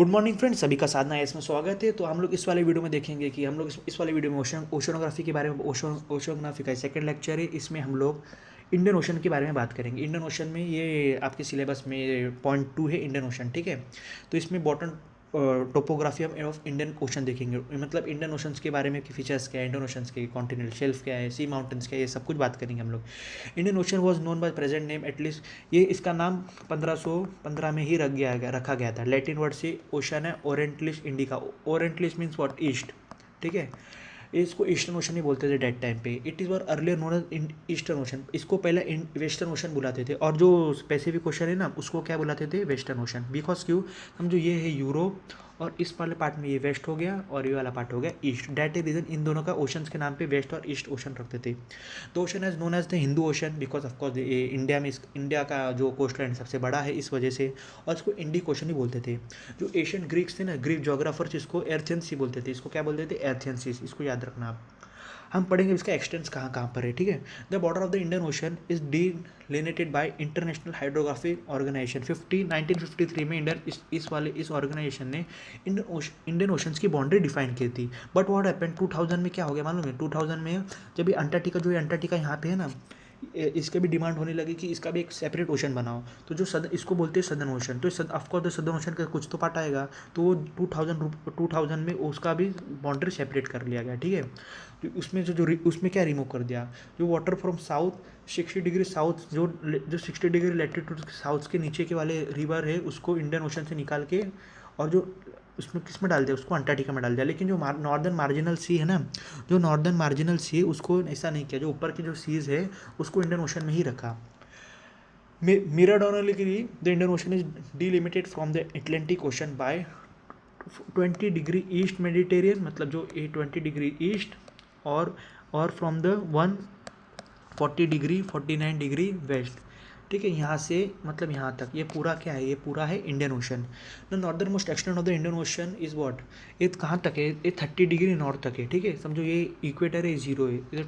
Good morning friends, सभी का साधना है इसमें स्वागत है। तो हम लोग इस वाले वीडियो में देखेंगे कि हम लोग इस वाले वीडियो में ओशनोग्राफी के बारे में ओशनोग्राफी का सेकंड लेक्चर है। इसमें हम लोग इंडियन ओशन के बारे में बात करेंगे। इंडियन ओशन में ये आपके सिलेबस में पॉइंट 2 है इंडियन ओशन, ठीक है। तो इसमें bottom topography of Indian ocean देखेंगे, मतलब इंडियन ओशंस के बारे में कि फीचर्स क्या है, इंडियन ओशंस के कॉन्टिनेंटल शेल्फ क्या है, सी माउंटेन्स क्या है, ये सब कुछ बात करेंगे हम लोग। Indian Ocean was known by present name at least, ये इसका नाम 1515 में ही रखा गया था। लैटिन वर्ड से ओशन है Orientalis Indica. Orientalis means what, east, ठीक है। इसको ईस्टर्न ओशन ही बोलते थे डेट टाइम पे। It is were earlier known as eastern ocean. इसको पहले वेस्टर्न ओशन बुलाते थे, और जो पैसिफिक ओशन है ना उसको क्या बुलाते थे, वेस्टर्न ओशन। बिकॉज क्यों, समझो ये है यूरोप, और इस वाले पार्ट में ये वेस्ट हो गया और ये वाला पार्ट हो गया ईस्ट। डेट इज रीजन इन दोनों का ओशंस के नाम पे वेस्ट और ईस्ट ओशन रखते थे। The ocean as known as the Hindu Ocean because of course India में इंडिया का जो कोस्ट लाइन सबसे बड़ा है इस वजह से, और इसको इंडिक ओशन ही बोलते थे। जो एशियन ग्रीक्स थे ना, ग्रीक जोग्राफर्स, इसको एर्थेंस ही बोलते थे। इसको क्या बोलते थे, एर्थेंसिस। इसको याद रखना आप। हम पढ़ेंगे इसका एक्सटेंस कहाँ कहाँ पर है, ठीक है। The border of the Indian Ocean is delineated by International Hydrographic Organization. 1953 में इस ऑर्गेनाइजेशन ने इंडियन ओशंस की बाउंड्री डिफाइन की थी। बट व्हाट हैपेंड 2000 में क्या हो गया मालूम है, 2000 में जब ये अंटार्कटिका यहाँ पे है ना, इसके भी डिमांड होने लगी कि इसका भी एक सेपरेट ओशन बनाओ। तो जो इसको बोलते हैं सदर्न ओशन। तो ऑफकोर्स द सदर्न ओशन का कुछ तो पार्ट आएगा, तो वो 2000 में उसका भी बाउंड्री सेपरेट कर लिया गया, ठीक है। तो उसमें उसमें क्या रिमूव कर दिया, जो water from south 60 degree south, जो 60 डिग्री लेटीट्यूड साउथ के नीचे के वाले रिवर है उसको इंडियन ओशन से निकाल के, और जो उसमें किस में डाल दिया, उसको अंटार्कटिका में डाल दिया। लेकिन जो नॉर्दर्न मार्जिनल सी है ना, जो नॉर्दर्न मार्जिनल सी है उसको ऐसा नहीं किया। जो ऊपर की जो सीज है उसको इंडियन ओशन में ही रखा। मिराडोनली the Indian Ocean is delimited from the Atlantic Ocean by 20 degree east meridian, मतलब जो 20 डिग्री ईस्ट, और from the 140 degree 49 degree west, ठीक है। यहाँ से मतलब यहाँ तक ये पूरा क्या है, ये पूरा है Indian ocean. The northern most extent of the Indian Ocean is what, ये कहाँ तक है, ये 30 डिग्री नॉर्थ तक है, ठीक है। समझो ये इक्वेटर है, 0 है, इधर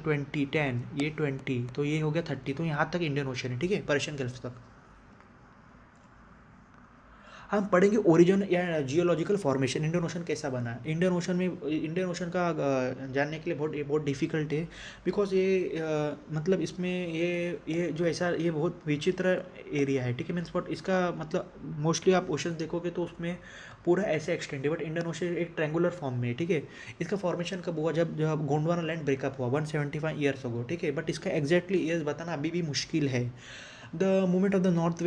10, ये 20, तो ये हो गया 30, तो यहाँ तक इंडियन ओशन है, ठीक है, पर्शियन गल्फ तक। हम पढ़ेंगे ओरिजिन या जियोलॉजिकल फॉर्मेशन, इंडियन ओशन कैसा बना है। इंडियन ओशन का जानने के लिए बहुत डिफिकल्ट है। बिकॉज मतलब इसमें ये जो ऐसा, ये बहुत विचित्र एरिया है, ठीक है। मीन्स बट इसका मतलब मोस्टली आप ओशन देखोगे तो उसमें पूरा ऐसे एक्सटेंड है, बट इंडियन ओशन एक ट्रैंगुलर फॉर्म में है, ठीक है। इसका फॉर्मेशन कब हुआ, जब गोंडवाना लैंड ब्रेकअप हुआ 175 ईयर्स अगो, ठीक है। बट इसका एग्जैक्टली ईयर्स बताना अभी भी मुश्किल है। The movement of the north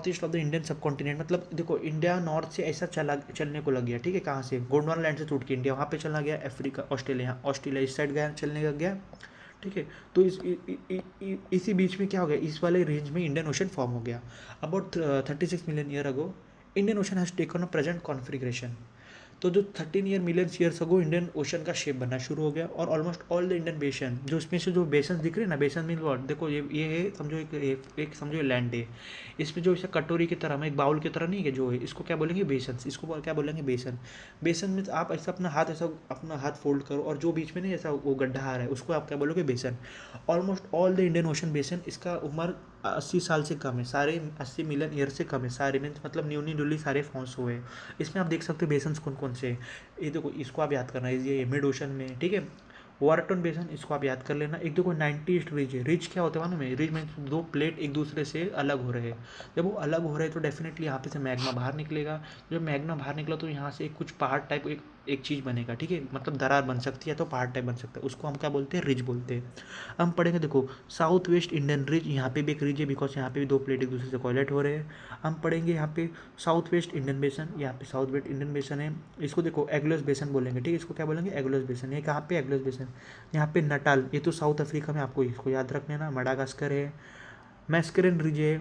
east of the Indian सब कॉन्टिनेंट, मतलब देखो इंडिया नॉर्थ से ऐसा चलने को लग गया, ठीक है। कहाँ से, गोंडवाना लैंड से टूट के इंडिया वहाँ पे चला गया, अफ्रीका ऑस्ट्रेलिया इस साइड गया, चलने लग गया, ठीक है। तो इसी बीच में क्या हो गया, इस वाले रेंज में इंडियन ओशन फॉर्म हो गया। About 36 million year ago Indian ocean has taken a present configuration. तो जो 13 million years ago Indian ocean का शेप बनना शुरू हो गया, और ऑलमोस्ट ऑल द इंडियन बेसन, जो इसमें से जो बेसन दिख रहे हैं ना, बेसन मीन व्हाट, देखो ये है, समझो एक समझो लैंड है। इसमें जो इसे कटोरी की तरह में एक बाउल की तरह नहीं है, जो है इसको क्या बोलेंगे, बेसन। इसको क्या बोलेंगे, बेसन। बेसन में आप ऐसा अपना हाथ फोल्ड करो, और जो बीच में नहीं ऐसा वो गड्ढा आ रहा है उसको आप क्या बोलोगे, बेसन। Almost all the Indian ocean बेसन, इसका उम्र 80 साल से कम है, सारे 80 मिलियन ईयर से कम है, सारे मीन्स मतलब न्यूली न्यूली सारे फॉर्म्स हुए। इसमें आप देख सकते हो बेसन्स कौन कौन से। ये देखो, इसको आप याद करना, ये मिड ओशन में, ठीक है। वारटन बेसन, इसको आप याद कर लेना। एक देखो 90 ईस्ट रिज है। रिज क्या होता है मालूम है, रिज में दो प्लेट एक दूसरे से अलग हो रहे हैं। जब वो अलग हो रहे हैं तो डेफिनेटली यहाँ पे से मैग्मा बाहर निकलेगा। जब मैग्मा बाहर निकला तो यहाँ से कुछ पहाड़ टाइप एक चीज़ बनेगा, ठीक है। मतलब दरार बन सकती है, तो पहाड़ टाइप बन सकता है, उसको हम क्या बोलते हैं, रिज बोलते हैं। हम पढ़ेंगे, देखो साउथ वेस्ट इंडियन रिज, यहाँ पे भी एक रिज है, बिकॉज यहाँ पे भी दो प्लेट एक दूसरे से कोलेट हो रहे हैं। हम पढ़ेंगे यहाँ पे साउथ वेस्ट इंडियन बेसन, यहाँ पे साउथ वेस्ट इंडियन बेसन है। इसको देखो एग्लोस बेसन बोलेंगे, ठीक है। इसको क्या बोलेंगे, एग्लोस बेसन। ये कहाँ पे, एग्लोस बेसन। यहाँ पे नटाल, ये तो साउथ अफ्रीका में, आपको इसको याद रखना ना। मडागास्कर है, मैस्करेन रिज है,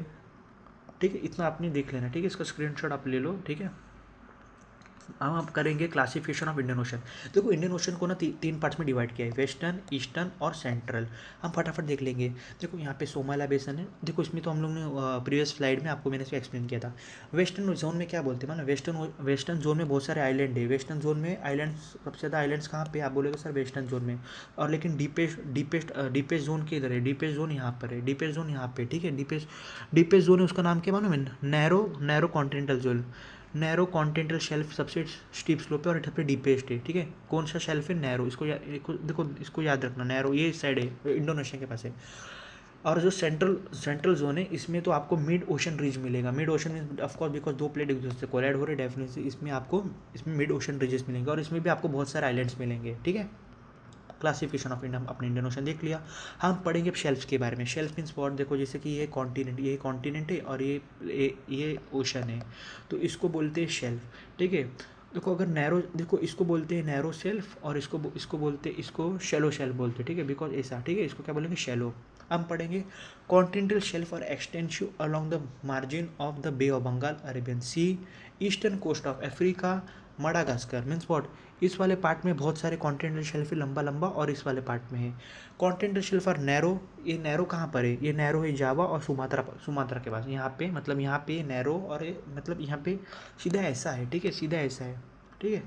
ठीक है। इतना आपने देख लेना, ठीक है। इसका स्क्रीनशॉट आप ले लो, ठीक है। हम आप करेंगे क्लासिफिकेशन ऑफ इंडियन ओशन। देखो इंडियन ओशन को ना तीन पार्ट्स में डिवाइड किया है, वेस्टर्न, ईस्टर्न और सेंट्रल। हम फटाफट देख लेंगे। देखो यहाँ पे सोमाला बेसन है, देखो इसमें तो हम लोग ने प्रीवियस स्लाइड में आपको मैंने इसको एक्सप्लेन किया था। वेस्टर्न जोन में क्या बोलते हैं, मतलब वेस्टर्न जोन में बहुत सारे आइलैंड है। वेस्टर्न जोन में आइलैंड, सबसे ज़्यादा आइलैंड्स कहाँ पे, आप बोलोगे सर वेस्टर्न जोन में। और लेकिन डीपेस्ट जोन किधर है, डीपेस्ट जोन यहाँ पर है, डीपेस्ट जोन यहाँ पे, ठीक है। डीपेस्ट जोन है, उसका नाम क्या मालूम है, narrow continental zone. Narrow continental shelf सबसे स्टीप स्लोप है और सबसे डीपेस्ट है, ठीक है। कौन सा शेल्फ है? नैरो। देखो इसको याद रखना, नैरो ये साइड है, इंडोनेशिया के पास है। और जो सेंट्रल जोन है, इसमें तो आपको मिड ओशन रीज मिलेगा। मिड ओशन में ऑफकोर्स बिकॉज दो प्लेट एक दूसरे से कोलाइड हो रहे हैं, डेफिनेटली इसमें मिड ओशन रीजेस मिलेंगे और इसमें भी आपको बहुत सारे आइलैंड्स मिलेंगे, ठीक है। क्लासिफिकेशन ऑफ इंडिया अपने इंडियन ओशन देख लिया। हम पढ़ेंगे अब शेल्फ के बारे में। Shelf means what? देखो जैसे कि ये कॉन्टिनेंट है और ये ओशन है, तो इसको बोलते हैं शेल्फ, ठीक है। देखो अगर नैरो, देखो इसको बोलते हैं नैरो शेल्फ और इसको बोलते हैं, इसको शैलो शेल्फ बोलते हैं, ठीक है, बिकॉज ऐसा, ठीक है। इसको क्या बोलेंगे? शैलो। हम पढ़ेंगे कॉन्टिनेंटल शेल्फ और extensive along the margin of the Bay of Bengal, Arabian Sea, eastern coast of Africa, Madagascar. Means what? इस वाले पार्ट में बहुत सारे कॉन्टिनेंटल शेल्फ है, लंबा लंबा, और इस वाले पार्ट में है कॉन्टिनेंटल शेल्फ और नैरो। ये नैरो कहाँ पर है? ये नैरो है जावा और सुमात्रा के पास, यहाँ पे, मतलब यहाँ पे नैरो, और ये मतलब यहाँ पे सीधा ऐसा है, ठीक है, सीधा ऐसा है, ठीक है।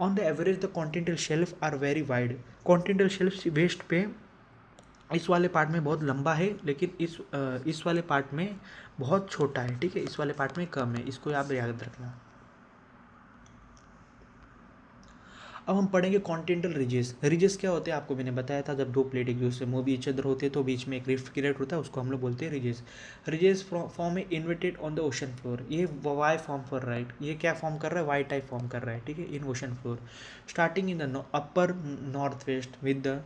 On the average the continental shelf are very wide. Continental shelf west पे इस वाले पार्ट में बहुत लंबा है, लेकिन इस वाले पार्ट में बहुत छोटा है, ठीक है, इस वाले पार्ट में कम है। इसको आप याद रखना। अब हम पढ़ेंगे कॉन्टिनेंटल रिजेस। रिजेस क्या होते हैं? आपको मैंने बताया था, जब दो प्लेट एक दूसरे मूव ईच अदर होते हैं तो बीच में एक रिफ्ट क्रिएट होता है, उसको हम लोग बोलते हैं रिजेस। रिजेस फॉर्म है inverted on the ocean floor. ये वाई फॉर्म कर रहा है, ये क्या फॉर्म कर रहा है? वाई टाइप फॉर्म कर रहा है, ठीक है, in ocean floor. Starting in the upper north west with the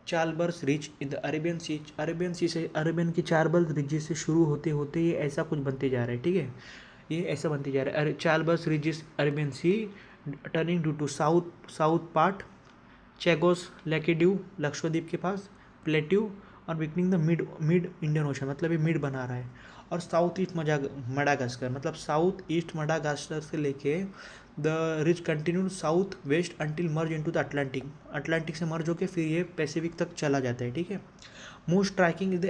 चार्बल्स ridge in the Arabian Sea. Arabian Sea से, अरेबियन की चार्बल्स रिजेस से शुरू होते होते ये ऐसा कुछ बनते जा रहा है, ठीक है, ये ऐसा बनते जा रहा है। चार्बल्स ridges Arabian Sea turning due to south part Chagos Laccadive, Lakshadweep के पास प्लेट्यू, और becoming the mid Indian Ocean, मतलब ये मिड बना रहा है। और साउथ ईस्ट मडागास्कर, मतलब साउथ ईस्ट मडागास्कर से लेके the ridge continue south west until merge into the Atlantic. Atlantic से मर्ज होकर फिर ये पैसिफिक तक चला जाता है, ठीक है। Most striking is the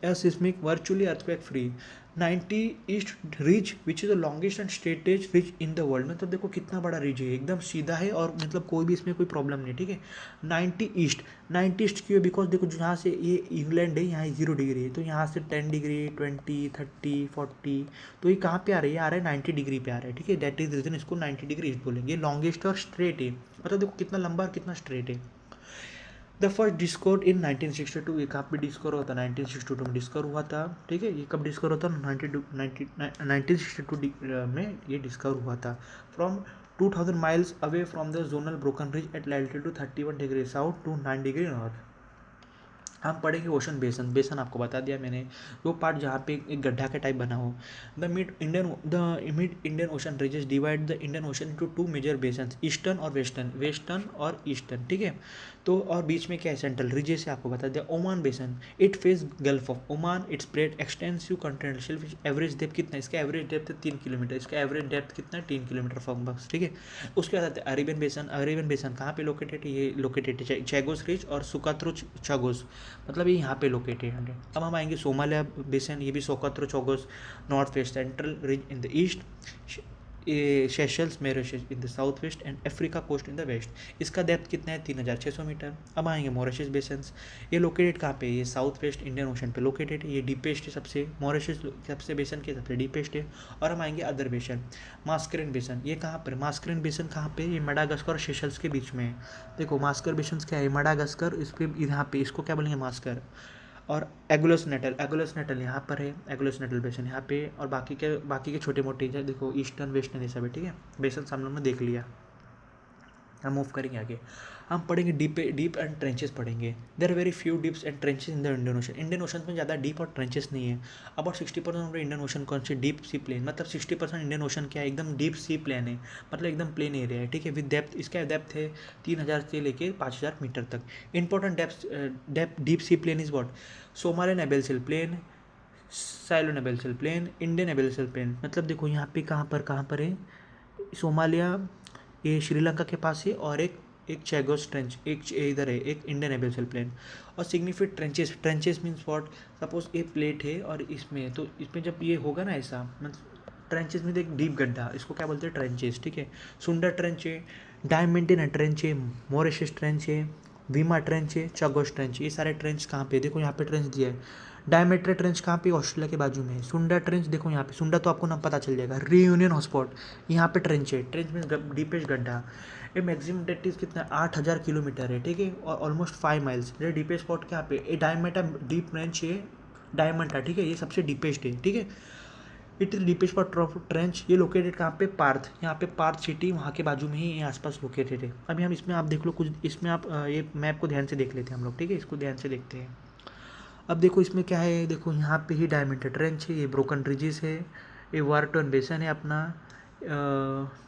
aseismic virtually earthquake free 90 east ridge which is the longest and straightest ridge in the world. मतलब देखो कितना बड़ा रिज है, एकदम सीधा है और मतलब कोई भी इसमें कोई प्रॉब्लम नहीं, ठीक है। 90 ईस्ट क्यों? बिकॉज देखो जहाँ से ये इंग्लैंड है, यहाँ 0 डिग्री है, तो यहाँ से 10 डिग्री 20 30 40, तो ये कहाँ पे आ रहा है? ये आ रहा है 90 डिग्री पे आ रहा है, ठीक है। दैट इज रीजन इसको 90 डिग्री ईस्ट बोलेंगे। लॉन्गेस्ट और स्ट्रेट है, मतलब देखो कितना लंबा और कितना स्ट्रेट है। द फर्स्ट डिस्कवर इन 1962, ये कहाँ पे डिस्कवर हुआ था? 1962 में डिस्कवर हुआ था, ठीक है। ये कब डिस्कवर हुआ था? 1962 में ये डिस्कवर हुआ था। From 2000 miles away from the zonal broken ridge at latitude 31 degree south to 9 degree north. हम पढ़ेंगे ओशन बेसन। बेसन आपको बता दिया मैंने, वो पार्ट जहाँ पे एक गड्ढा का टाइप बना हो। The mid Indian Ocean ridges divide the Indian Ocean into two major basin, eastern और वेस्टर्न और ईस्टर्न, ठीक है। तो और बीच में क्या है? सेंट्रल रीजेस से आपको बता दिया। ओमान बेसन, it face gulf of Oman, it's spread extensive continental shelf. Average depth कितना? इसका एवरेज डेप्थ है 3 किलोमीटर, इसका एवरेज डेप्थ कितना है? 3 किलोमीटर फॉर्म बक्स, ठीक है। उसके बाद आते हैं अरेबियन बेसन। अरेबियन बेसन कहाँ पे लोकेटेड है? ये लोकेटेड है चैगोस रिज और सुकात्रो चागोस, मतलब ये यहाँ पे लोकेटेड है। अब हम आएंगे सोमालिया बेसन, ये भी Socotra Chagos north west, central ridge in the east, Seychelles Mauritius in the south west and Africa coast in the west. इसका डेप्थ कितना है? 3600 मीटर। अब आएंगे मॉरिशस बेसन्स, ये लोकेटेड कहाँ पे? ये साउथ वेस्ट इंडियन ओशन पे लोकेटेड है, ये डीपेस्ट है सबसे। मॉरिशस सबसे बेसन के सबसे डीपेस्ट है। और हम आएंगे अदर बेसन, मास्करेन बेसन, ये कहाँ पर? मास्करेन बेसन कहाँ पे? ये मडागास्कर और सेशल्स के बीच में है। देखो मास्कर बेसन क्या है? मडागास्कर, इस पे यहाँ पे इसको क्या बोलेंगे? मास्कर। और एगुलस नेटल यहाँ पर है, एगुलस नेटल बेसन यहाँ पे, और बाकी के छोटे मोटे देखो ईस्टर्न वेस्टर्न ये सब है, ठीक है। बेसन हम लोग ने देख लिया। हम मूव करेंगे आगे, हम पढ़ेंगे डीप एंड ट्रेंचेस पढ़ेंगे। There are very few dips and trenches in the Indian Ocean. Indian Ocean में ज़्यादा डीप और ट्रेंचेस नहीं है। अबाउट 60% ऑफ इंडियन ओशन कौन से? डीप सी प्लेन, मतलब 60% इंडियन ओशन क्या है? एकदम डीप सी प्लेन है, मतलब एकदम प्लेन एरिया है, ठीक है। विद डेप्थ, इसका डेप्थ है 3000 से लेके 5000 मीटर तक। Important depth deep sea plain is what? Somalian abyssal plain, Ceylon abyssal plain, Indian abyssal plain. मतलब देखो यहाँ पे कहाँ पर है? सोमालिया, ये श्रीलंका के पास है, और एक चैगोस ट्रेंच, एक इधर है, एक इंडियन एबेल्सल प्लेन। और significant trenches means what? Suppose ये प्लेट है और इसमें, तो इसमें जब ये होगा ना ऐसा, मतलब ट्रेंचेस में एक डीप गड्ढा, इसको क्या बोलते हैं? ट्रेंचेस, ठीक है। सुंदर ट्रेंच है, डायमेंटिना ट्रेंच है, मॉरिशस ट्रेंच है, वीमा ट्रेंच है, चगोस ट्रेंच। ये सारे ट्रेंच कहाँ पे? देखो यहाँ पे ट्रेंच दिया है, डायमेट्रा ट्रेंच कहाँ पे, ऑस्ट्रेलिया के बाजू में है। सुंडा ट्रेंच देखो यहाँ पे, सुंडा तो आपको नाम पता चल जाएगा, रीयूनियन हॉटस्पॉट, यहाँ पे ट्रेंच है, ट्रेंच में डीपेस्ट गड्ढा। ये मैक्सिमम डेप्थ इज कितना, 8,000 किलोमीटर है, ठीक है, और ऑलमोस्ट 5 माइल्स। ये डीपेस्ट स्पॉट क्या पे, ये डायमेटा डीप ट्रेंच है, डायमंड था, ठीक है, ये सबसे डीपेस्ट है, ठीक है। It is deepest spot trench, ये लोकेटेड कहाँ पे, पार्थ, यहाँ पे पार्थ सिटी वहाँ के बाजू में ही ये आसपास लोकेटेड है। अभी हम इसमें आप देख लो कुछ, इसमें आप ये मैप को ध्यान से देख लेते हैं हम लोग, ठीक है, इसको ध्यान से देखते हैं। अब देखो इसमें क्या है, देखो यहाँ पे ही डायमंड ट्रेंच है, ये ब्रोकन रिजिस है, ये वारटन बेसन है अपना।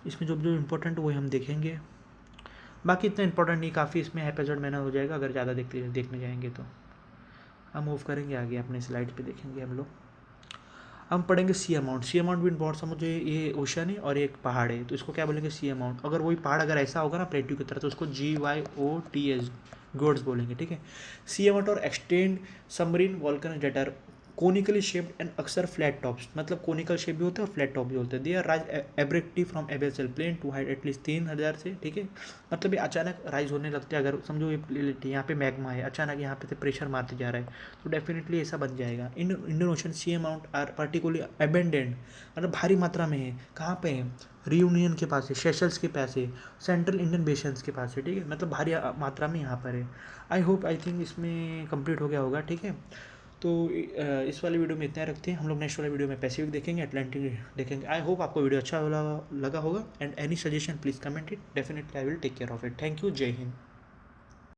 इसमें जो जो इम्पोर्टेंट वो हम देखेंगे, बाकी इतना इंपॉर्टेंट नहीं, काफ़ी इसमें एपिसोड मैंने हो जाएगा अगर ज़्यादा देखने जाएंगे तो। हम मूव करेंगे आगे, अपने स्लाइड पे देखेंगे हम लोग। हम पढ़ेंगे सी अमाउंट। सी अमाउंट भी बहुत समझो, ये ओशन है और एक पहाड़ है, तो इसको क्या बोलेंगे, सी अमाउंट। अगर वही पहाड़ अगर ऐसा होगा ना प्लेट्यू की तरह, तो उसको GYOTS गोड्स बोलेंगे, ठीक है। सी अमाउंट और extinct submarine volcano that are conically shaped and अक्सर फ्लैट टॉप्स, मतलब कोनिकल शेप भी होता है और फ्लैट टॉप भी होता है। They are rise abruptly from abyssal plain to height at least 3,000 से, ठीक है। मतलब ये अचानक राइज होने लगते हैं, अगर समझो ये यहाँ पे मैग्मा है, अचानक यहाँ पे से प्रेशर मारते जा रहा है, तो डेफिनेटली ऐसा बन जाएगा। Indian Ocean seamounts are particularly abundant, मतलब भारी मात्रा में है। कहाँ पे है, रियूनियन के पास है, सेशल्स के पास है, सेंट्रल इंडियन बेशंस के पास है, ठीक है, मतलब भारी मात्रा में यहाँ पर है। आई थिंक इसमें कंप्लीट हो गया होगा, ठीक है। तो इस वाले वीडियो में इतना ही रखते हैं, हम लोग नेक्स्ट वाले वीडियो में पैसिफिक देखेंगे, अटलांटिक देखेंगे। आई होप आपको वीडियो अच्छा लगा होगा, and any suggestion please comment it, definitely I will take care of it. Thank you, जय हिंद।